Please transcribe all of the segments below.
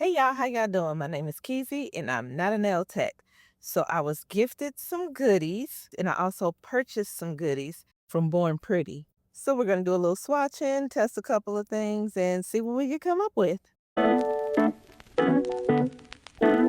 Hey y'all, how y'all doing? My name is Kizzy and I'm NottaNailTech. So I was gifted some goodies and I also purchased some goodies from Born Pretty. So we're gonna do a little swatching, test a couple of things, and see what we can come up with.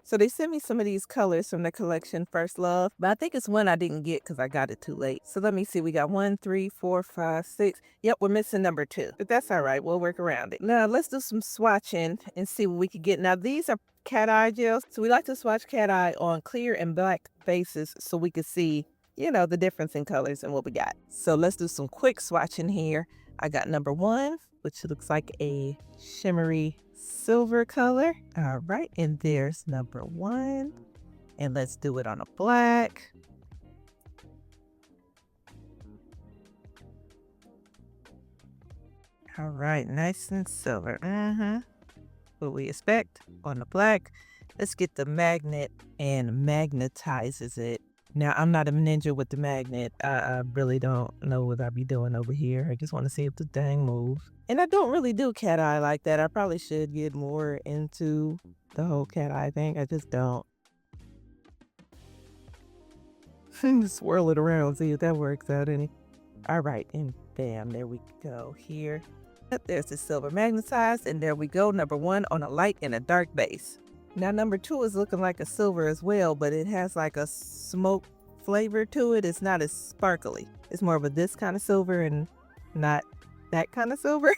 So they sent me some of these colors from the collection First Love, but I think it's one I didn't get because I got it too late. So let me see. We got 1, 3, 4, 5, 6. Yep, we're missing number 2, but that's all right. We'll work around it. Now let's do some swatching and see what we can get. Now these are cat eye gels. So we like to swatch cat eye on clear and black bases so we can see, the difference in colors and what we got. So let's do some quick swatching here. I got number 1, which looks like a shimmery silver color. All right, and there's number 1. And let's do it on a black. All right, nice and silver. What we expect on the black. Let's get the magnet and magnetizes it. Now, I'm not a ninja with the magnet. I really don't know what I be doing over here. I just want to see if the thing moves. And I don't really do cat eye like that. I probably should get more into the whole cat eye thing. I just don't. Swirl it around, see if that works out any. All right, and bam, there we go here. There's the silver magnetized, and there we go. Number 1 on a light and a dark base. Now number 2 is looking like a silver as well, but it has like a smoke flavor to it. It's not as sparkly. It's more of a this kind of silver and not that kind of silver.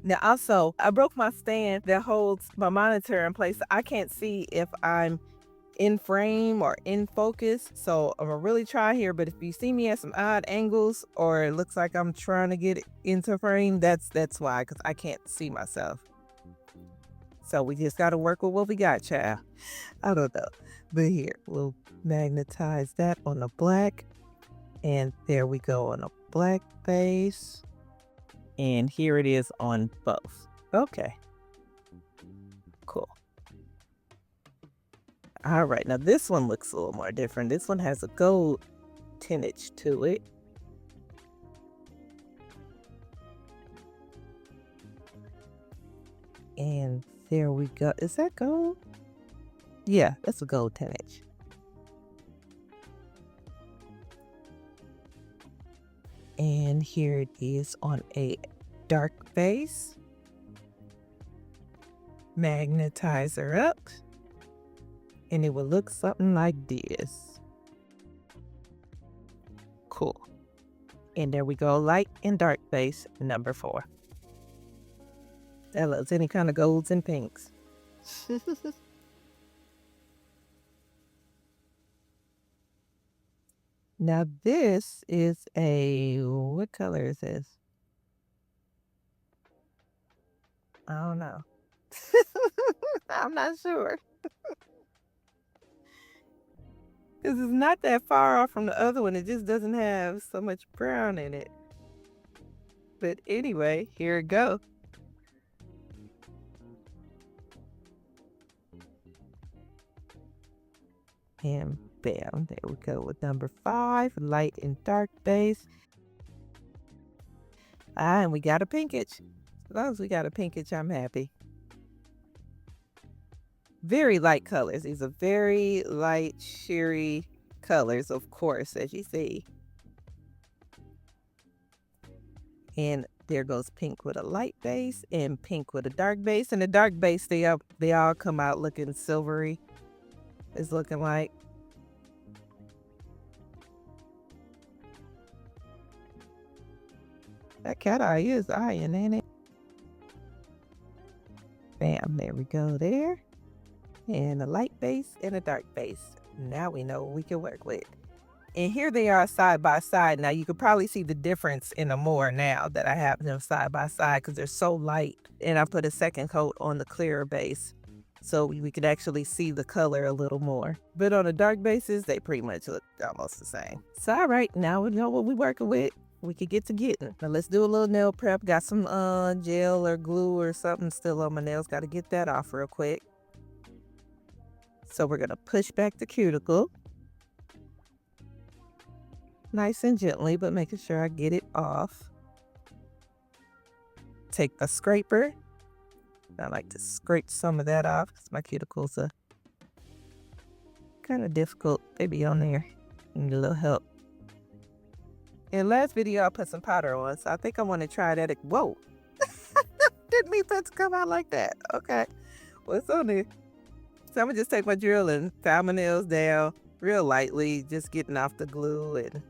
Now also, I broke my stand that holds my monitor in place. I can't see if I'm in frame or in focus, so I'm gonna really try here, but if you see me at some odd angles or it looks like I'm trying to get it into frame, that's why, because I can't see myself. So we just got to work with what we got, child. I don't know, but here we'll magnetize that on the black, and there we go on a black base, and here it is on both. Okay, cool. All right, now this one looks a little more different. This one has a gold tintage to it. And there we go. Is that gold? Yeah, that's a gold tintage. And here it is on a dark base. Magnetize her up. And it will look something like this. Cool. And there we go, light and dark base, number 4. That loves any kind of golds and pinks. Now this is what color is this? I don't know. I'm not sure. Because it's not that far off from the other one. It just doesn't have so much brown in it. But anyway, here it go. And bam, there we go with number 5, light and dark base. And we got a pinkage. As long as we got a pinkage, I'm happy. Very light colors. These are very light, sheery colors, of course, as you see. And there goes pink with a light base and pink with a dark base. And the dark base, they all come out looking silvery. It's looking like. That cat eye is eyeing, ain't it? Bam, there we go there. And a light base and a dark base. Now we know what we can work with. And here they are side by side. Now you could probably see the difference in them more now that I have them side by side because they're so light. And I put a second coat on the clearer base so we could actually see the color a little more. But on the dark bases, they pretty much look almost the same. So all right, now we know what we're working with. We could get to getting. Now let's do a little nail prep. Got some gel or glue or something still on my nails. Got to get that off real quick. So we're going to push back the cuticle. Nice and gently, but making sure I get it off. take a scraper. I like to scrape some of that off because my cuticles are kind of difficult. They be on there. Need a little help. In last video, I put some powder on, so I think I want to try that. Whoa! Didn't mean that to come out like that. Okay. What's on there? So I'm going to just take my drill and file my nails down real lightly, just getting off the glue and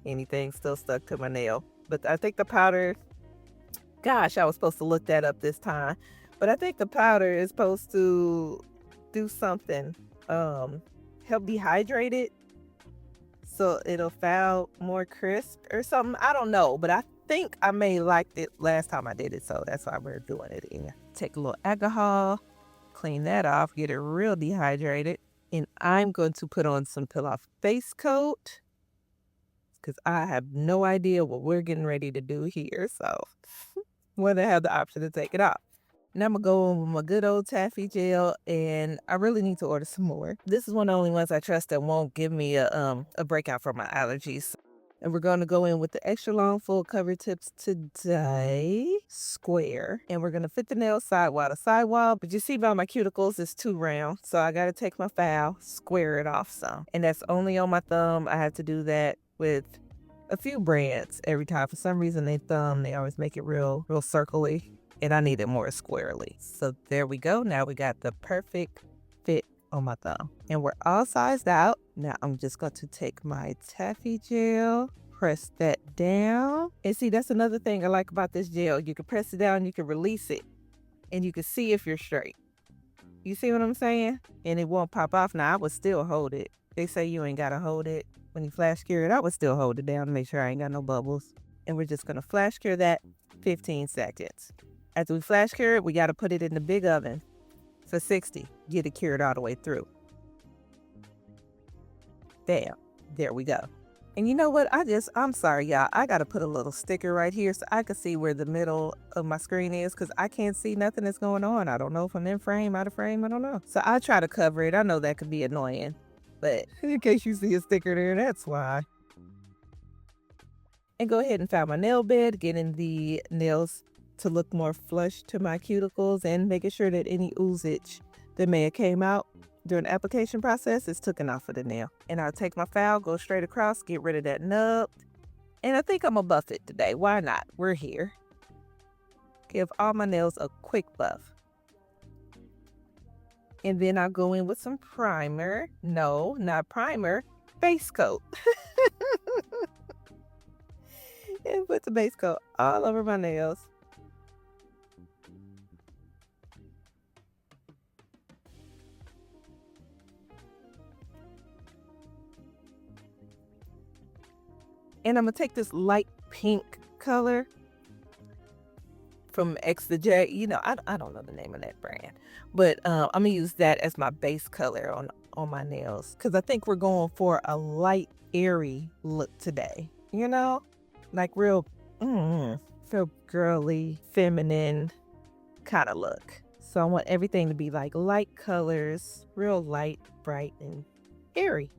anything still stuck to my nail. But I think the powder, gosh, I was supposed to look that up this time. But I think the powder is supposed to do something, help dehydrate it so it'll file more crisp or something. I don't know, but I think I may have liked it last time I did it, so that's why we're doing it again. Take a little alcohol, clean that off, get it real dehydrated, and I'm going to put on some peel-off face coat because I have no idea what we're getting ready to do here, so want to have the option to take it off. Now I'm going to go in with my good old taffy gel, and I really need to order some more. This is one of the only ones I trust that won't give me a breakout from my allergies. And we're going to go in with the extra long full cover tips today, square. And we're going to fit the nail sidewall to sidewall. But you see by my cuticles, it's too round. So I got to take my file, square it off some. And that's only on my thumb. I have to do that with a few brands every time. For some reason, they always make it real circly. And I need it more squarely. So there we go. Now we got the perfect fit on my thumb. And we're all sized out. Now I'm just going to take my taffy gel, press that down. And see, that's another thing I like about this gel. You can press it down, you can release it, and you can see if you're straight. You see what I'm saying? And it won't pop off. Now I would still hold it. They say you ain't got to hold it when you flash cure it. I would still hold it down to make sure I ain't got no bubbles. And we're just going to flash cure that 15 seconds. After we flash cure it, we got to put it in the big oven for 60. Get it cured all the way through. Bam. There we go. And you know what? I'm sorry, y'all. I got to put a little sticker right here so I can see where the middle of my screen is because I can't see nothing that's going on. I don't know if I'm in frame, out of frame. I don't know. So I try to cover it. I know that could be annoying, but in case you see a sticker there, that's why. And go ahead and file my nail bed, getting the nails to look more flush to my cuticles and making sure that any oozage that may have came out during the application process is taken off of the nail. And I'll take my file, go straight across, get rid of that nub. And I think I'm gonna buff it today. Why not? We're here. Give all my nails a quick buff. And then I'll go in with some primer. No, not primer, base coat. And put the base coat all over my nails. And I'm going to take this light pink color from J. You know, I don't know the name of that brand. But I'm going to use that as my base color on my nails. Because I think we're going for a light, airy look today. You know? Like real girly, feminine kind of look. So I want everything to be like light colors. Real light, bright, and airy.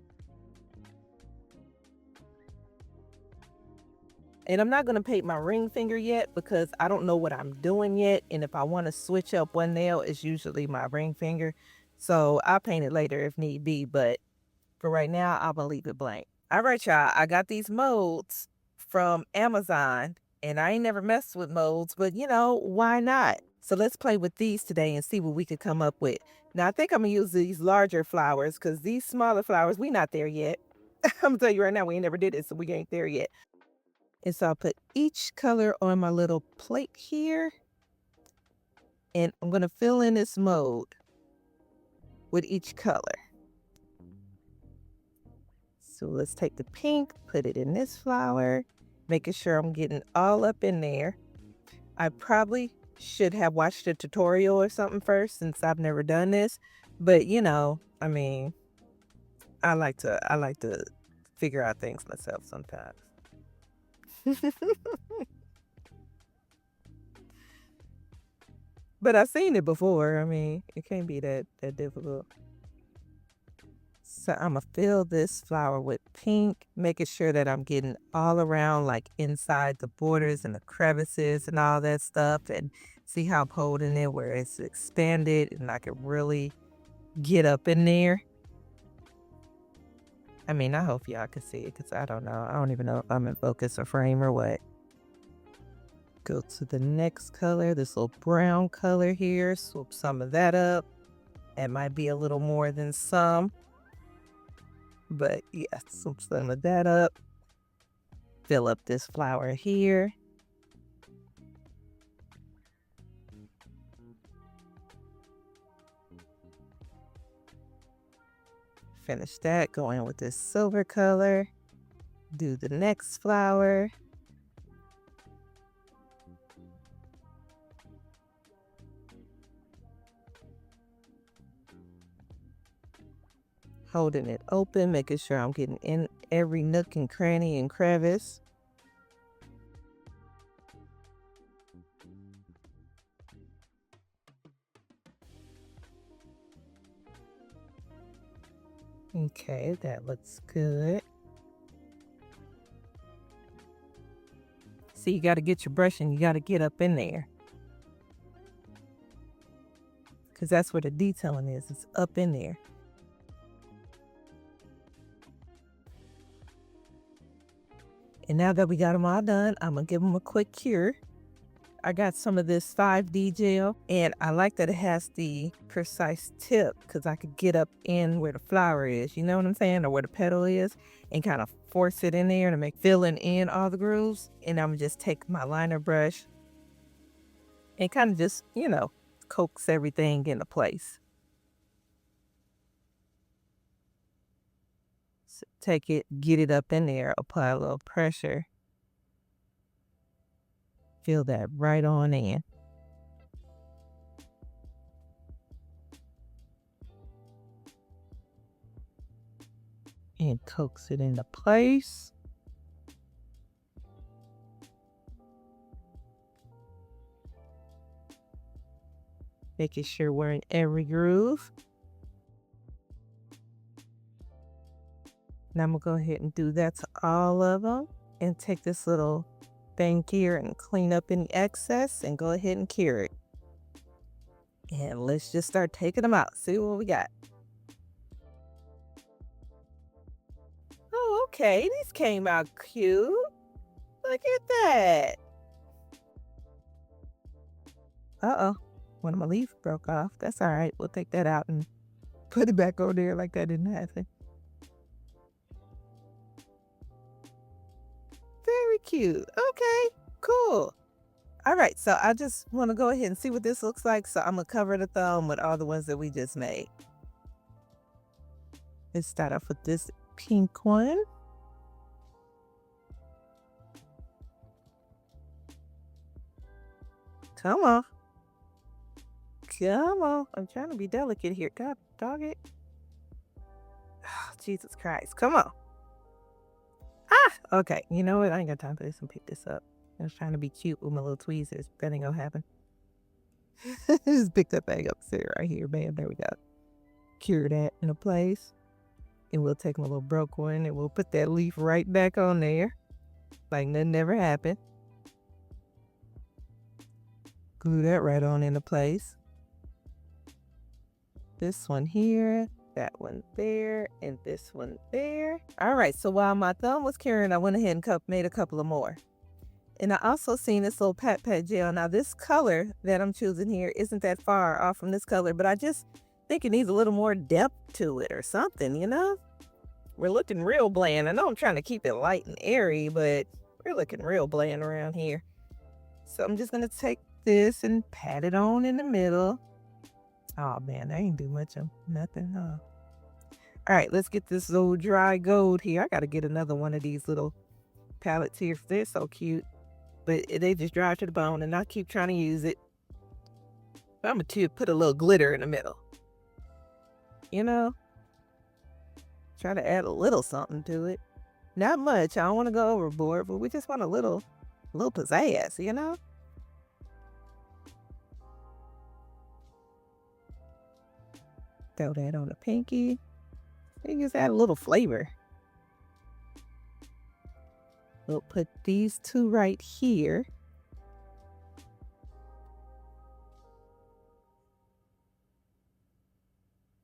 And I'm not going to paint my ring finger yet because I don't know what I'm doing yet. And if I want to switch up one nail, it's usually my ring finger. So I'll paint it later if need be. But for right now, I'm going to leave it blank. All right, y'all. I got these molds from Amazon. And I ain't never messed with molds. But, you know, why not? So let's play with these today and see what we could come up with. Now, I think I'm going to use these larger flowers because these smaller flowers, we not there yet. I'm going to tell you right now, we ain't never did it, so we ain't there yet. And so I'll put each color on my little plate here. And I'm going to fill in this mold with each color. So let's take the pink, put it in this flower, making sure I'm getting all up in there. I probably should have watched a tutorial or something first since I've never done this. But, you know, I mean, I like to figure out things myself sometimes. But I've seen it before. I mean, it can't be that difficult. So I'm gonna fill this flower with pink, making sure that I'm getting all around, like inside the borders and the crevices and all that stuff. And see how I'm holding it where it's expanded and I can really get up in there. I mean, I hope y'all can see it because I don't know. I don't even know if I'm in focus or frame or what. Go to the next color, this little brown color here. Swoop some of that up. It might be a little more than some. But yeah, swoop some of that up. Fill up this flower here. Finish that, go in with this silver color. Do the next flower. Holding it open, making sure I'm getting in every nook and cranny and crevice. Okay, that looks good. See, you got to get your brush and you got to get up in there. Because that's where the detailing is. It's up in there. And now that we got them all done, I'm going to give them a quick cure. I got some of this 5D gel, and I like that it has the precise tip because I could get up in where the flower is, you know what I'm saying, or where the petal is, and kind of force it in there to make filling in all the grooves. And I'm just take my liner brush and kind of just, you know, coax everything into place. So take it, get it up in there, apply a little pressure. Fill that right on in. And coax it into place. Making sure we're in every groove. Now I'm gonna go ahead and do that to all of them and take this little thing here and clean up any excess and go ahead and cure it. And let's just start taking them out. See what we got. Oh, okay. These came out cute. Look at that. Uh-oh. One of my leaves broke off. That's all right. We'll take that out and put it back over there like that didn't happen. Very cute. Okay, cool. All right, so I just want to go ahead and see what this looks like. So I'm going to cover the thumb with all the ones that we just made. Let's start off with this pink one. Come on. Come on. I'm trying to be delicate here. God dog it. Oh, Jesus Christ. Come on. Ah, okay. You know what? I ain't got time for this. And pick this up. I was trying to be cute with my little tweezers. That ain't gonna happen. Just pick that bag up, sit it right here. Bam, there we go. Cure that into place. And we'll take my little broke one and we'll put that leaf right back on there. Like nothing ever happened. Glue that right on into place. This one here, that one there, and this one there. All right, so while my thumb was curing, I went ahead and made a couple of more. And I also seen this little pat gel. Now this color that I'm choosing here isn't that far off from this color, but I just think it needs a little more depth to it or something, you know? We're looking real bland. I know I'm trying to keep it light and airy, but we're looking real bland around here. So I'm just gonna take this and pat it on in the middle. Oh man, that ain't do much of nothing, huh? All right, let's get this little dry gold here. I gotta get another one of these little palettes here. They're so cute, but they just dry to the bone and I keep trying to use it. But I'm gonna put a little glitter in the middle. You know? Try to add a little something to it. Not much, I don't wanna go overboard, but we just want a little pizzazz, you know? Throw that on the pinky. You just add a little flavor. We'll put these two right here.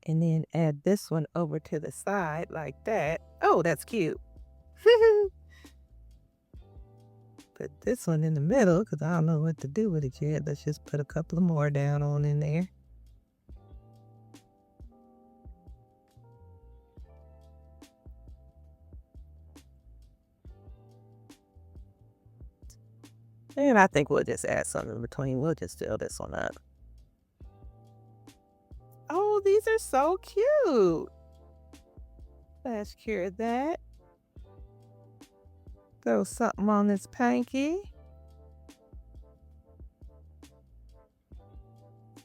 And then add this one over to the side like that. Oh, that's cute. Put this one in the middle because I don't know what to do with it yet. Let's just put a couple of more down on in there. And I think we'll just add something in between. We'll just fill this one up. Oh, these are so cute. Let's cure that. Throw something on this panky.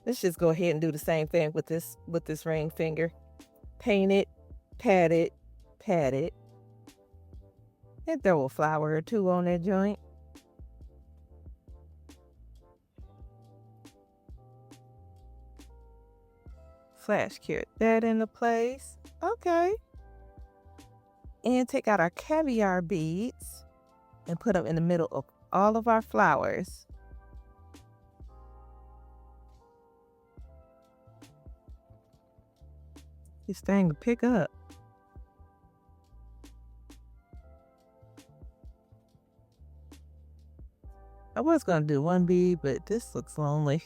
Let's just go ahead and do the same thing with this ring finger. Paint it, pat it, pat it. And throw a flower or two on that joint. Flash cure that into place. Okay. And take out our caviar beads and put them in the middle of all of our flowers. This thing to pick up. I was gonna do one bead, but this looks lonely.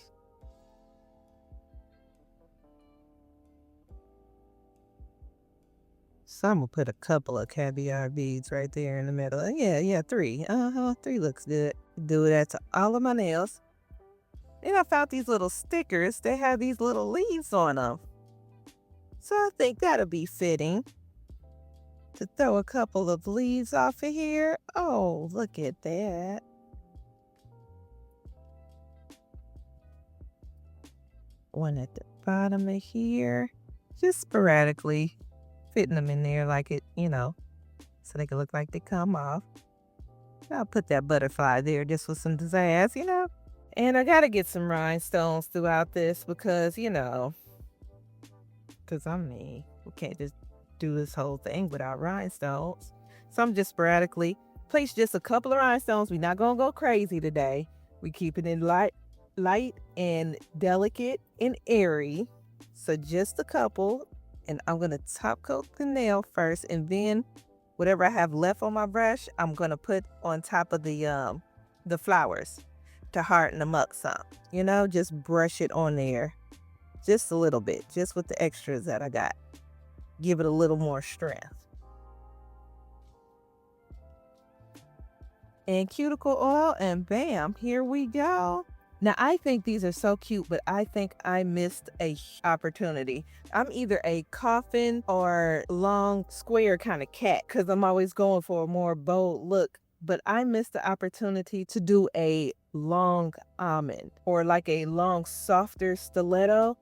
So I'm gonna put a couple of caviar beads right there in the middle. Yeah, 3. 3 looks good. Do that to all of my nails. Then I found these little stickers. They have these little leaves on them. So I think that'll be fitting to throw a couple of leaves off of here. Oh, look at that. One at the bottom of here. Just sporadically fitting them in there like it, so they can look like they come off. I'll put that butterfly there just with some pizzazz. And I gotta get some rhinestones throughout this because, because I'm me. We can't just do this whole thing without rhinestones. So I'm just sporadically place just a couple of rhinestones. We're not gonna go crazy today. We keeping it light and delicate and airy. So just a couple. And I'm going to top coat the nail first, and then whatever I have left on my brush, I'm going to put on top of the flowers to harden them up some. Just brush it on there just a little bit, just with the extras that I got. Give it a little more strength. And cuticle oil, and bam, here we go. Now, I think these are so cute, but I think I missed a opportunity. I'm either a coffin or long square kind of cat because I'm always going for a more bold look. But I missed the opportunity to do a long almond or like a long, softer stiletto.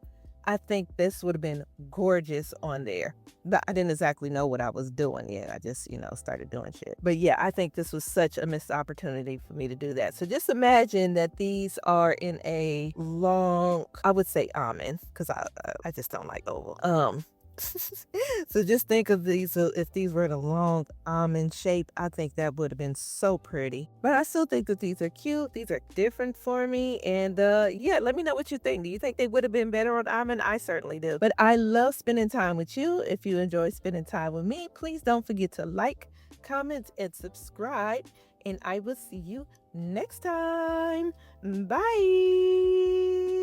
I think this would have been gorgeous on there. But I didn't exactly know what I was doing yet. I just, started doing shit. But yeah, I think this was such a missed opportunity for me to do that. So just imagine that these are in a long, I would say almond, because I just don't like oval. So just think of these, if these were in a long almond shape, I think that would have been so pretty. But I still think that these are cute. These are different for me. And yeah, let me know what you think. Do you think they would have been better on almond? I certainly do. But I love spending time with you. If you enjoy spending time with me, please don't forget to like, comment, and subscribe. And I will see you next time. Bye.